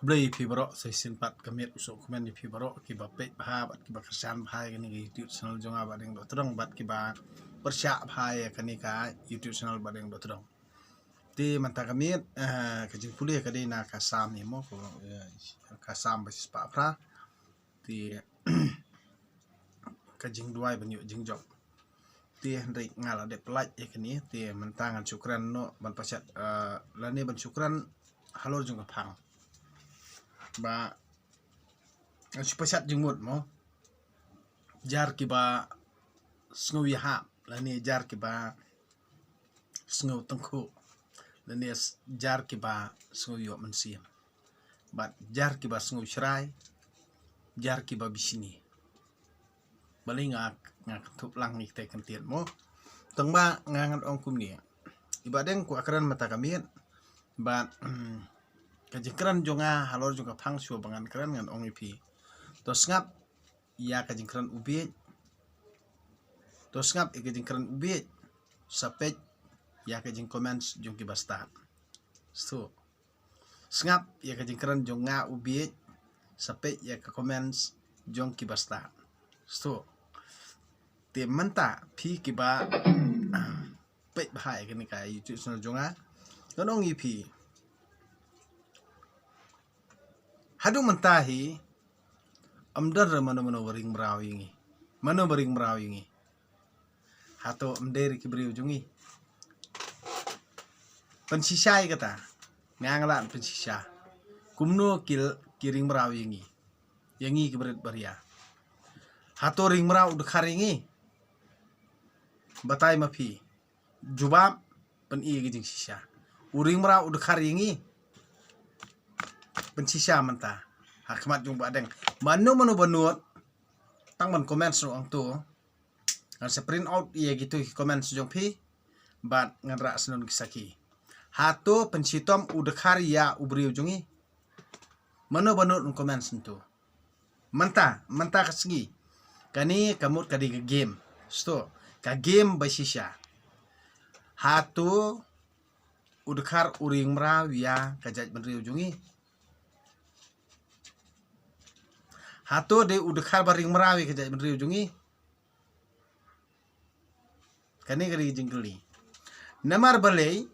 Blay pibro saya simpat kamit usuk komen di pibro kiba pek bahabat kiba kerjaan bahaya kini YouTube channel jonga badeng do terong bat kiba persyak bahaya kini ka YouTube channel badeng do terong ti manta kamit kajing kuliah kadi na kasam ni mo ko kasam basis pa pra ti kajing duai banyu jing job ti hendai ngala de pelaj kini ti mentangan syukran no ban pasyat lani ban syukran halor jonga phang ba supasat jengmut mo jar kiba sngu yaha lani jar kiba sngu tengku lani jar kiba sngu yo mensim bat jar kiba sngu shrai jar kiba bisini bali ngak tup lang ni te kentian mo tengba ngangat ongkum ni ibadeng ku akran mata kami bat kajingkran jonga halor jonga phang shu bangan kran ngan ong ipi to ngap ya kajingkran ubi to ngap kajingkran ubi sapet ya kajing comments jong ki basta so ngap ya kajingkran jonga ubi sapet ya ka comments jong ki basta so te manta phi ki ba pet bahai kini ka YouTube channel jonga kan ong ipi hadu mentahi amdar mano bering merawingi mano bering merawingi hato amderi kibriu jungi pensisai kata nganglan pensisa kumno kiring merawingi yangi kibrit baria hato ring meraw udkaringi batai mapi jubab pen i gijing sisa uring meraw udkaringi pensisa menta hakmat jung badeng mano banut tang man comments no ang tu ngan se print out iya gitu comments jong pi bat ngan ra senun kisaki hato pensitom udkhar ya ubriu jungi mano banut no comments tu menta kasgi kani kamut kadi ke game sto ka game basisya hato udkhar uring meraw ya kajaj benriu jungi hato de udkhar baring merawi kejak benriu jungi kani gari jingkeli namar balai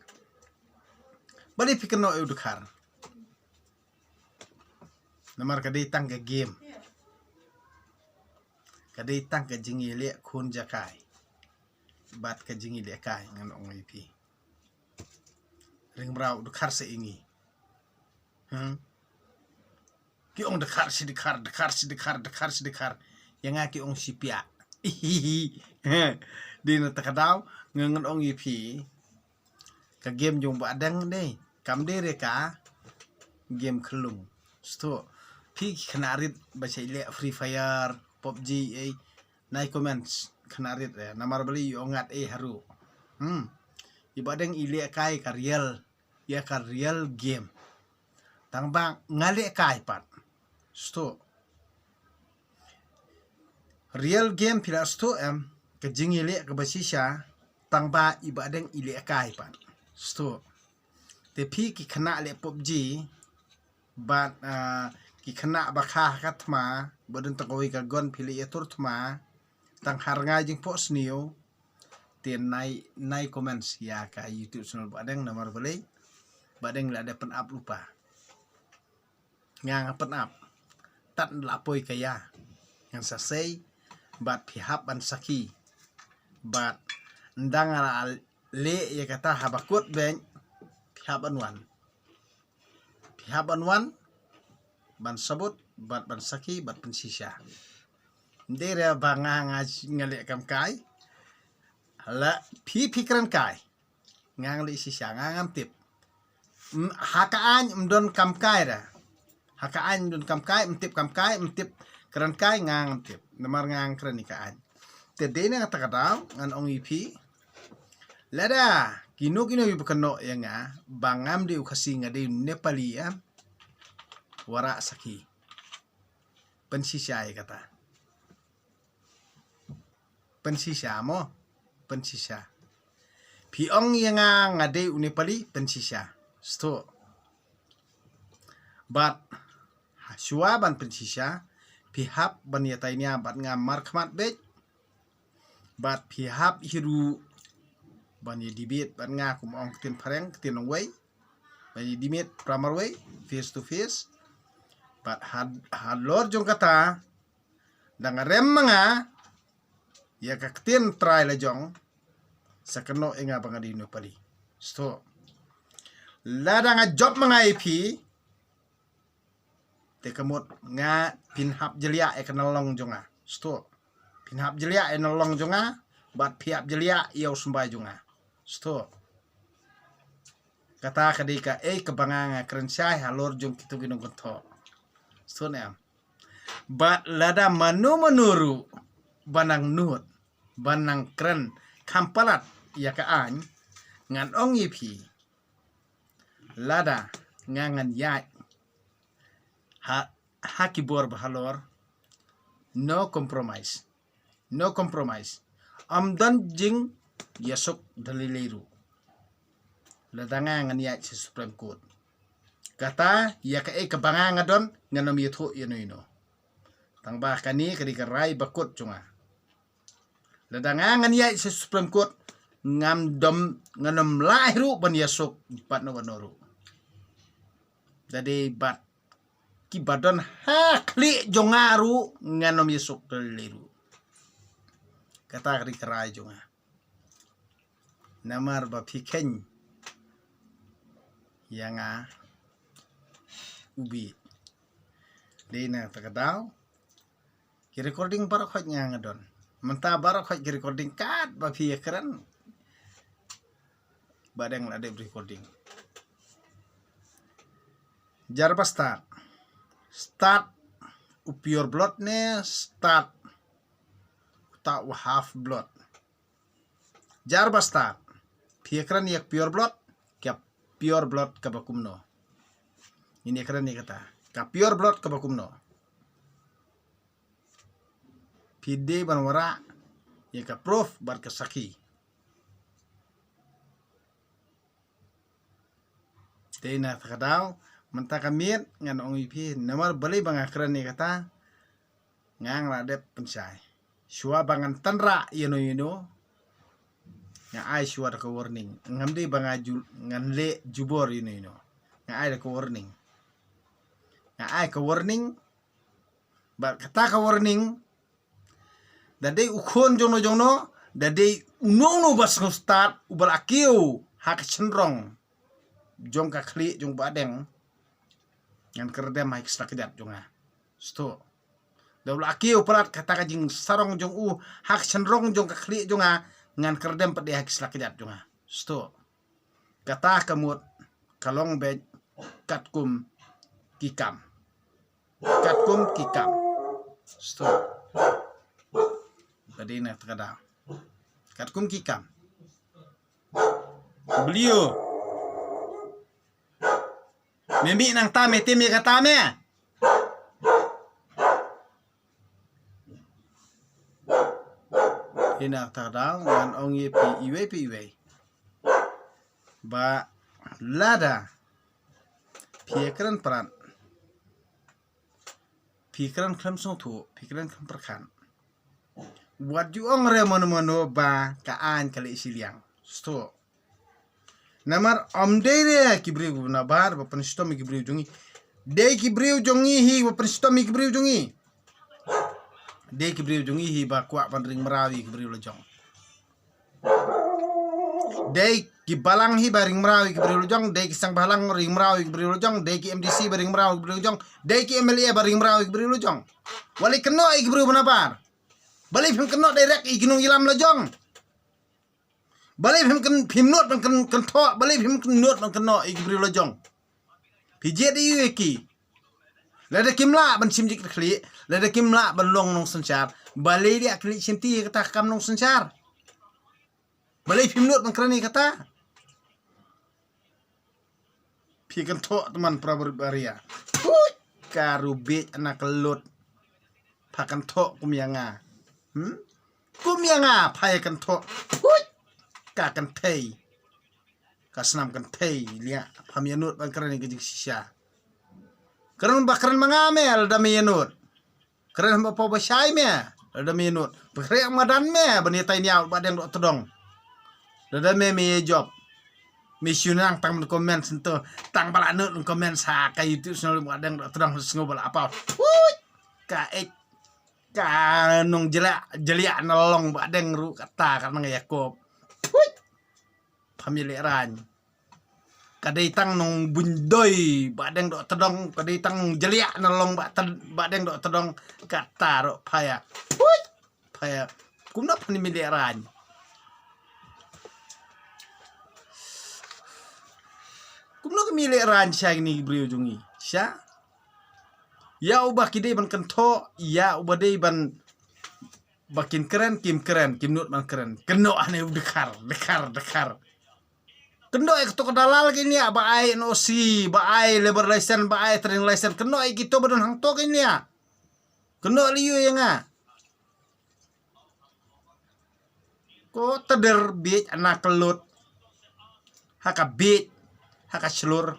pikirno udkhar namar kadai tang ke game kadai tang ke jingi le khun jakai bat ke jingi le kai ngan ong ipi ring brau udkhar se ingi ki ong dekar yang aki ong sipia di na takadaw ngangan ong ipi ka game jong badang de kam de reka game kelung sto pi khanarit bacaile free fire PUBG nai comments khanarit namar bali ongat haru ibadang ile kai ka real ya ka real game tang bang ngale kai pat sto real game pila sto ke jingile ke basisya tangba ibadeng ile kai pan sto te phi ki khana le PUBG bat ki khana bakha katma bodon takoi ka gon phili etur thma tang harnga jing post niu te nai comments ya ka YouTube channel badeng nomor boleh badeng la ada pen up lupa ngang pen up tat lapoi kaya yang sasei bat pihap ban saki bat ndang ala le ya kata habakut ben pihap anwan ban sabut bat ban saki bat pensisa ndere banga ngale kam kai la pikran kai ngang le sisa ngam tip hakaan mdon kam kai ra hakaan dun kam kai mtip keran kai ngang mtip namar ngang keran ikaan te dene ngata kadaw ngan ong ipi lada kino ibukano ya nga bangam de ukasi ngade nepali ya wara saki pensisa ya kata pensisa mo pensisa piong yang ngade unepali pensisa sto bat shua ban pensisha pihap ban yatainya bat ngamar khmat bej bat pihap hiru ban yedibit ban nga kum ong tin pareng tin ong wei ban yedimit pramar wei face to face bat halor jong kata dang rem mga ya kaktin try la jong sakeno inga bangadino pali sto ladang job mga ipi te kamut nga pinhap jelia e kanalong jonga sto pinhap jelia e nalong jonga bat piap jelia iau sumbai jonga sto kata kadika kebanganga krensai halor jong kitu ginong konto sto ne bat lada menuru banang nut banang kren kampalat ya kaan ngan ong ipi lada ngangan yai hakibor bahalor no compromise amdan jing yasuk dalileru lada ngangan yai si Supreme Court kata ya kebangang adon nganom yithu ino tang ba kani kadika rai bakut cunga ladangan ya si Supreme Court nganom lahiru ban yasuk bat no banoru jadi bat ki badon hakli jongaru nganom yasuk daliru kata kadika rai cunga namar ba pikeng yang ubi dina takadaw ki recording para khot nga ngadon menta bara khot ki recording kat ba phi kran badang la de recording jarba start pure blood ne start ta half blood jarba start phi kran yak pure blood kya pure blood ka bakumno ini kran ni kata ka pure blood ka bakumno pide banwara ya ka proof bar ka saki tena takadaw menta kamit ngan ong ipi namar bali bang akran ni kata ngang radep pensai shua bangan tanra yeno nga ai shua ka warning ngamdi bang ajul ngan le jubor yeno nga ai ka warning nga ai ka warning ba kata ka warning dadai ukhon jono dadai unong bas start ubal akiu hak cenrong jong ka khli jong badeng ngan kerdem hak stakidat jonga sto dabul akiu parat kata ka jing sarong jong hak cenrong jong ka khli jonga ngan kerdem pade hak stakidat jonga sto kata kamut kalong bej katkum kikam sto tadi nak terkadang katkum kikam beliau memi nang tame temi kata me ina terkadang ngan ong ye pi ba lada pikiran peran pikiran klam song tu pikiran klam perkan buat juong re mono ba kaan kali siliang sto namar omdere kibriu na bar ba penstomi kibriu jongi de kibriu jongi hi ba penstomi kibriu jongi de kibriu jongi hi ba kwa pandring merawi kibriu lojong de ki balang hi ba ring merawi kibriu lojong de ki sang balang ring merawi kibriu lojong de ki MDC ba ring merawi kibriu lojong de ki MLA ba ring merawi kibriu lojong wali keno kibriu na bar balik phim keno direct ikinung ilam lojong balik phim not ban kan tho balik phim not ban keno ikibri lojong pijet iki lada kimla ban simjik khli lada kimla ban long nong sanchar balik dia khli simti kata kam nong sanchar balik phim not ban krani kata pi kan tho teman prabaria karubit anak lut pakan tho kumyanga kumyanga phai kan tho ka kan thei ka snam kan thei lia phamianut ban krani ke sisha Keren bakran mangame ada minut. Keren apa basai me ada minut. Bakran madan me bani tainya badeng dok tedong. Ada me job. Misyunang tang komen sento tang bala nut komen sa ka YouTube selalu badeng dok tedong ngobal apa. Kaek ka nong jelia nolong badeng ru kata karena Yakob. Pamiliran. Kadai tang nong bundoy badeng dok tedong kadai tang jelia nolong badeng dok tedong kata ro paya. Paya kumna pamiliran. Kumna pamiliran siya ini beliau jungi. Siya ya ubah kidai ban kento ya ubah dei ban bakin keren kim nut ban keren keno ane dekar kendo ek to dalal gini ya ba ai NOC ba ai labor license ba ai training license kendo ai gitu badon hang to gini ya kendo liu ya nga ko teder bit anak kelut haka bit haka selur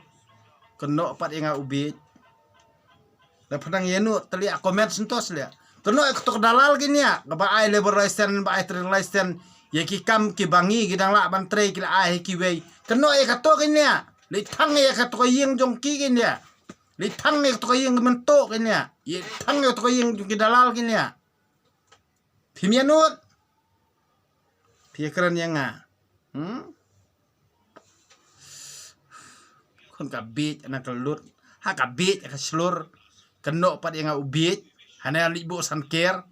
kendo pat yang ubit da padang yenu tali komen sentos lia keno ek to dalal gini ya ba ai labor license ba ai training license ya ki kam ki bangi gidang la ban tre ki la ai ki wei keno e ka to gini ya li thang e ka to yeng jong ki gini ya li thang e to yeng men to gini ya ye thang e to yeng ki dalal gini ya pimianut piekran yang nga kon ka bit anak kelut ha ka bit ka selur keno pat yang ubit hana libo sanker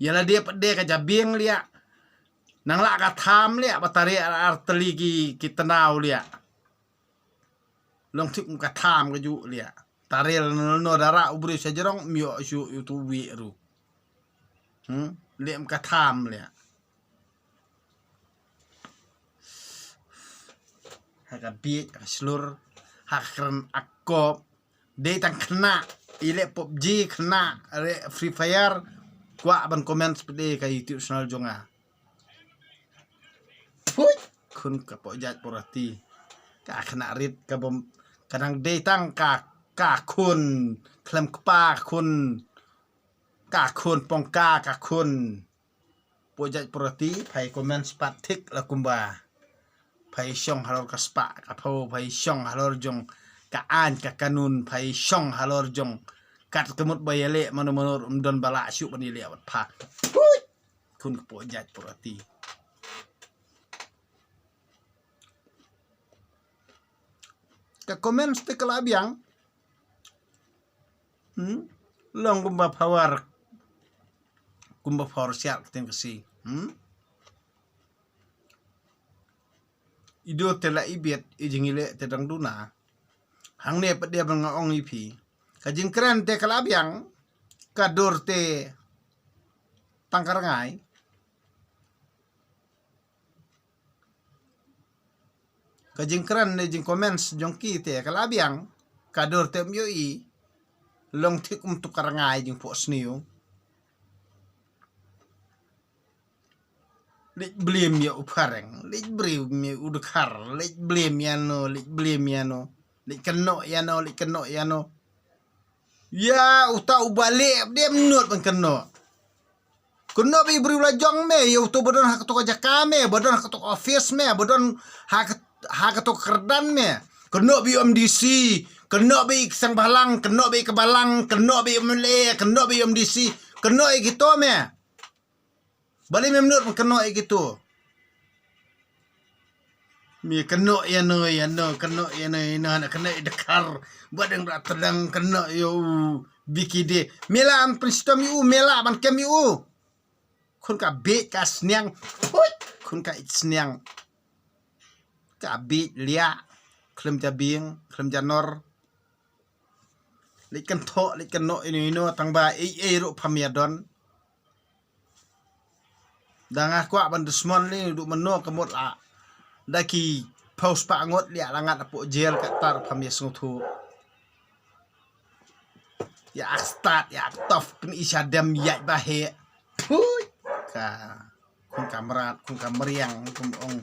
yala dia pede ka jabing lia nang la ka tham lia batari arteli ki tenau lia long tik ka tham ka ju lia taril no dara ubri sajerong mio su itu wi ru lem ka tham lia haka bit ka slur hakren akop de tang kena ile PUBG kena Free Fire kwa ban komen seperti ka YouTube channel jonga kun ka pojat porati ka kena rit ka bom kadang de tang ka kun klem kpa kun ka kun pongka ka kun pojat porati pai komen spatik la kumba pai syong halor ka spa ka pau pai syong halor jong ka an ka kanun pai syong halor jong kat kemut bayale manu umdon bala syuk banile awat pa kun ka pojat porati ka komen ste kalabiang long kumba power siap ting kasi ido tela ibet ijingile tedang duna hang ne pe dia bangong ipi kajing keren te kalabiang kadur te tangkarangai kajing keren ne jing comments jongki te kalabiang kadur te myoi long tik untuk karangai jing po sniu lik blame ya upareng lik blame ya udakar lik blame ya no lik keno ya no ya uta ubale dia menut bang keno bi beri jong me ya uta bodon hak to jakame bodon hak to office me bodon hak to kerdan me keno bi MDC keno bi sang balang keno bi kebalang keno bi mele keno bi MDC keno gitu me bali menut keno gitu mi keno ya no keno ya no nak kena dekar badang dak tedang keno yo bikide mela am pristom yu mela ban kem yu kun ka be ka snyang kun ka snyang ka be lia klem jabing klem janor likan tho likan no ino tangba ru pamiadon dangah kwa ban dusmon ni du meno kemut la daki paus pa ngot lia langat apo jel katar pamies ngutu ya start ya tof pen isadam ya bahe ka kun kamrat kun kamriang kun ong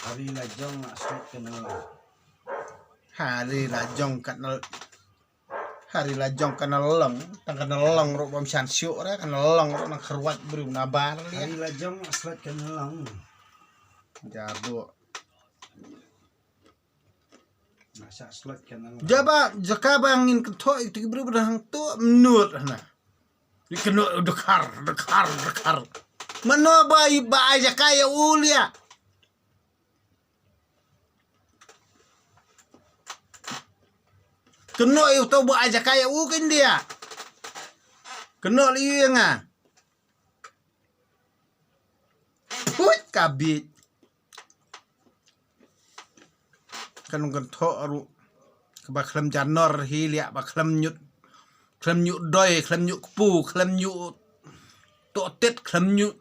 hari la jong asuk kena hari la jong kat hari lajong kana lelong tang kana lelong ro bam san syuk ra kana lelong ro nang kerwat bru nabar lia Hari lajong aslat kana lang. jabo Nasa aslat kana lang. jaba jakaba angin ketok itu bru hang tu menut na dikeno dekar mano bai ba aja kaya ulia keno itu ba aja kaya ukin dia keno liu nga put kabit kan ketok aru kebaklam janor hilia baklam nyut doi klem nyut pu klem nyut totet klem nyut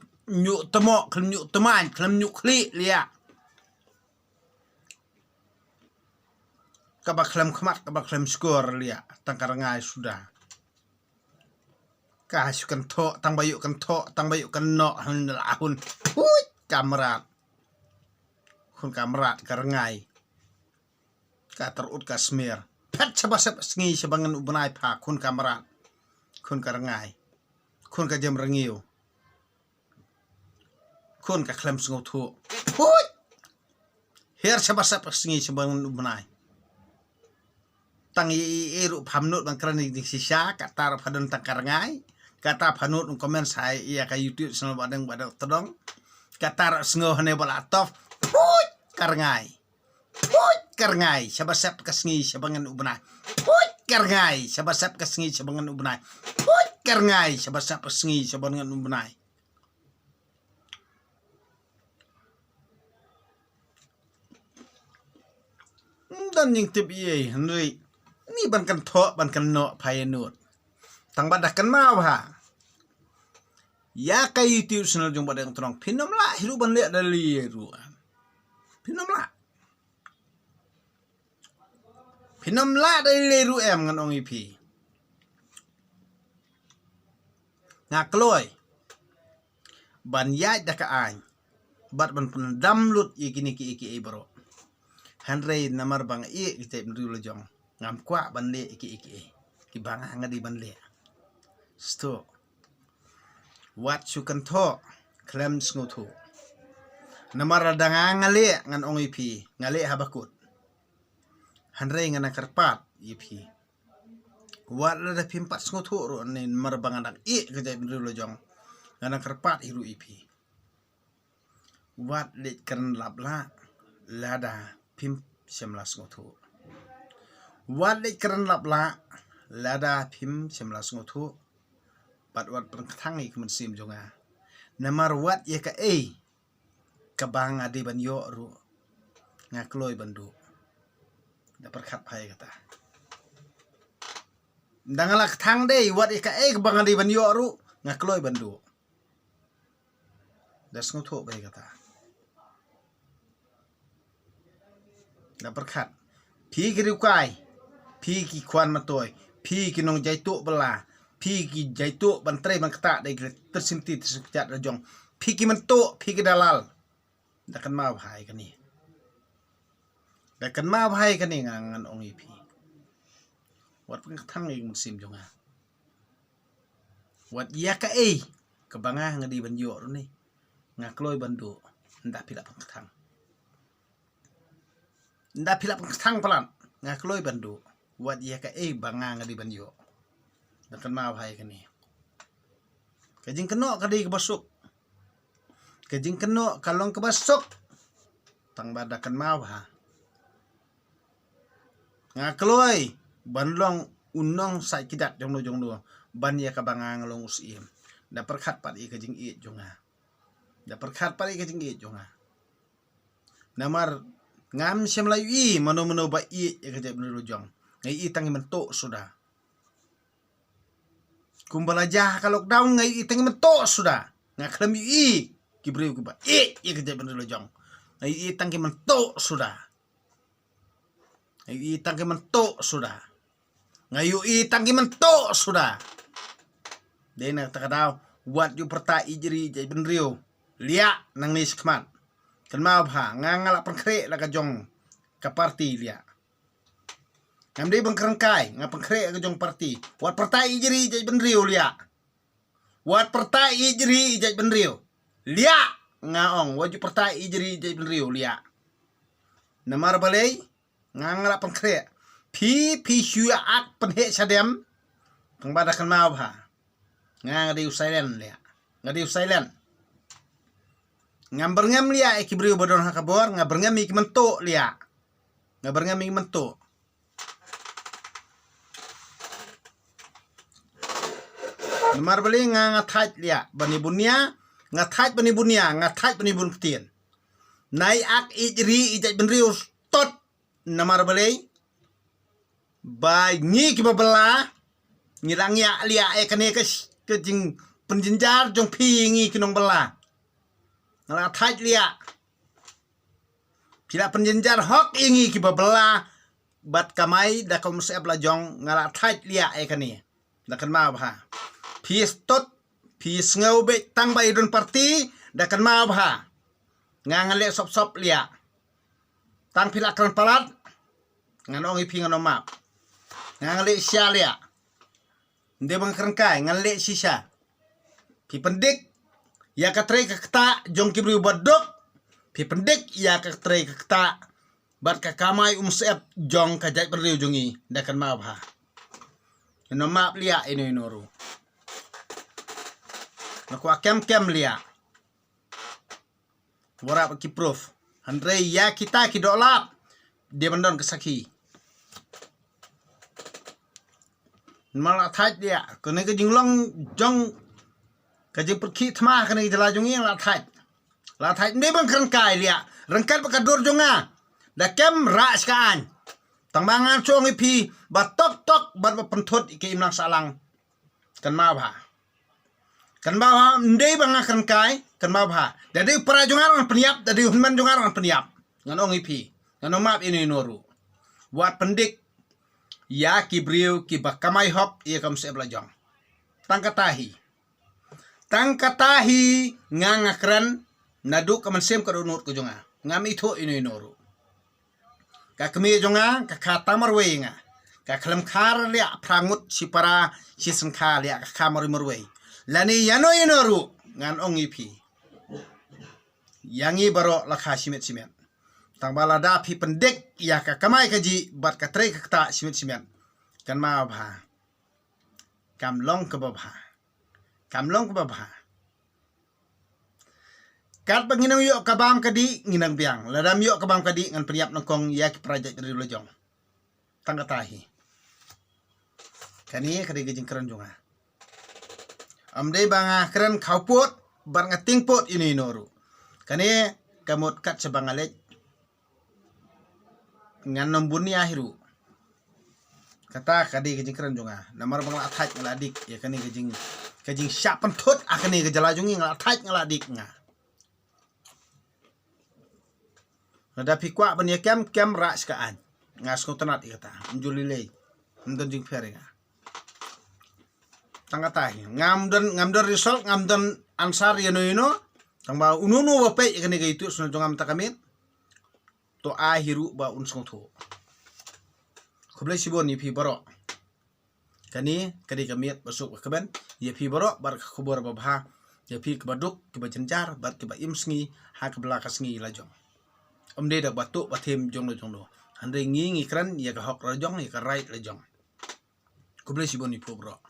temok klem nyut teman klem nyut kli lia kabak klem khamat kabak klem skor lia tangkar ngai sudah kasukan tok tang bayu kan no han lahun hui kamrat kun kamrat karangai ka terut kasmir pet sabasap sengi sebangan ubnai pa kun kamrat kun karangai kun ka jam rengiu kun ka klem sngo thu hui her sabasap sengi sebangan ubnai tang iru phamnut bang krani di sisa kata phadon tang karangai kata phanut komen sai ia ka YouTube channel badang todong kata sngo hane bala tof hui karangai sabasap kasngi sabangan ubnai hui karangai sabasap kasngi sabangan ubnai hui karangai sabasap kasngi sabangan ubnai dan yang tip ye henry ni ban kan tho ban kan no phayenut tang badak kan mau ha ya ka YouTube channel jong badang todong phinom la hiru ban le dali ru phinom la dali ru em ngan ong ip ngakloi ban ya da ka an bat ban pendam lut ikini ki bro Henry namar bang i kita mru lojong ngam kwa ban le iki ki bang ngadi ban le sto wat su kan tho klem sngo thu namar danga ngale ngan ong ip ngale habakut Henry ngana karpat ip wat la pimpat sngo thu ro ni namar bang anak i kita mru lojong ngana karpat hiru ip wat le kan labla lada pim 11 ngotu wale keren lapla lada pim 11 ngotu bat wat perthangi kemen sim jonga namar wat ye ka kabang adi ban yo ru ngakloi bandu da perkhat phai kata dangala thang de wat ye ka kabang adi ban yo ru ngakloi bandu das ngotu bai kata na perkhat phi ki rukai phi ki kwan matoi phi ki nong jai tu bela phi ki jai tu ban tre ban kata de tersinti tersejat rajong phi ki mentu phi ki dalal dakan ma bhai kani ngangan ong ip wat peng thang ing sim jonga wat ya ka kabanga ngadi ban yo ni ngakloi bandu nda pila peng thang nda pila pang pelan ngakloi bandu wat ya ka banga ngadi banyo dakan ma bhai kani kajing keno kadi ke basuk kajing keno kalong ke basuk tang badakan ma bha ngakloi banlong unong sai kidat jong do ban ya ka banga ngalong usim da perkhat pat i kajing i jonga namar ngam sem la yi mano ba i ekate bener jong ngai i tangi mentok sudah kumbala jah ka lockdown ngai i tangi mentok sudah ngaklem i kibreu ku ba ekate bener jong ngai i tangi mentok sudah ngai i tangi mentok sudah dena takadau wat yu perta i jeri jai benriu lia nang ni skmat kan mau bha ngangala pengkre la ka jong ka parti lia ngam dei bang kerangkai ngam pengkre ke jong parti wat partai jeri jai benriu lia wat partai jeri jai benriu lia ngaong waju partai jeri jai benriu lia namar balai ngangla pengkre pi syua ak penhe sadem kang badakan mau ha ngang di silent lia ngadi silent ngamber ngam lia ekibriu bodon hakabor ngaber ngam ik mentok lia ngaber ngam ik mentok namar bali ngathaj lia bani bunia ngathaj bani bunia ngathaj bani bun ketien nai ak ijri ijaj benriu tot namar bali ba ngi ki babala ngirang ya lia ekane ke jing penjenjar jong pi ngi kinong bala ngala thaj lia kira penjenjar hok ingi ki babala bat kamai da kom se abla jong ngala thaj lia ekane da kan ma bha Pis tot, pis ngau be tang ba idun parti, da kan ma bha. Ngangale sop lia. Tang pila kran palat, nganong ipi ngano map. Ngangale sya lia. Nde bang kran kai, ngale sisa. Pi pendik, ya katre kakta, jong kibri badok. Pi pendik, ya katre kakta, bat kakamai umsep jong kajai beriu jongi, da kan ma bha. Ngano map lia ino inoru. Nakwa kem lia. Warap ki proof. Andre ya kita ki dolap. Dia bandon kesaki. Malah thaj dia. Kene ke jinglong jong ke jing perki thma kene jala jongi la thaj. La thaj ne bang kan kai lia. Rengkat pakador jonga. Da kem ra skan. Tangbangan chong ipi batok tok bat penthot ke imlang salang. Kan ma bha. Kan bawa ndai banga kan kai kan bawa dari perajongan peniap dari hunman jongan peniap nganong ipi nganong map ini noru buat pendik ya kibriu ki bakamai hok ia kam se blajong tangkatahi ngangakran nadu kamensem ka donut ko jonga ngam itho ini noru ka kemi jonga ka khatamar wenga ka khlem khar lia prangut sipara sisengkha lia ka khamar merwei lani yano inoru ngan ongi pi yangi baro lakha simet tang balada pi pendek ya ka kamai kaji bat ka tre ka ta simet kan ma bha kamlong ka babha kat banginang yo kabam kadi nginang biang ladam yo kabam kadi ngan priap nongkong ya ki project dari lojong tangga tahi kani kadi gejing keren jonga amde banga keren kaupot bar ngating pot ini noru kane kamot kat sebangalet ngan nombuni ahiru kata kadi gejing keren jonga namar bang athaj ngaladik ya kane gejing syak pentot akane gejala jongi ngalathaj ngaladik nga nada pikwa ban ya kem ra skaan ngas ko tanat ikata njulile ndon jing feringa tangatahi ngamdon result ngamdon ansar yano tangba ununu bape ikane ga itu sunan jongam takamit to ahiru ba unsong tho khublai sibon ni phi baro kani kadi kamit basuk kaban ye phi baro bar khubor ba bha ye phi kabaduk ke bajenjar bar ke ba imsngi ha ke belakas ngi lajong omde da batuk bathem jonglo hande ngi kran ye ka hok rajong ye ka right lajong khublai sibon ni phu baro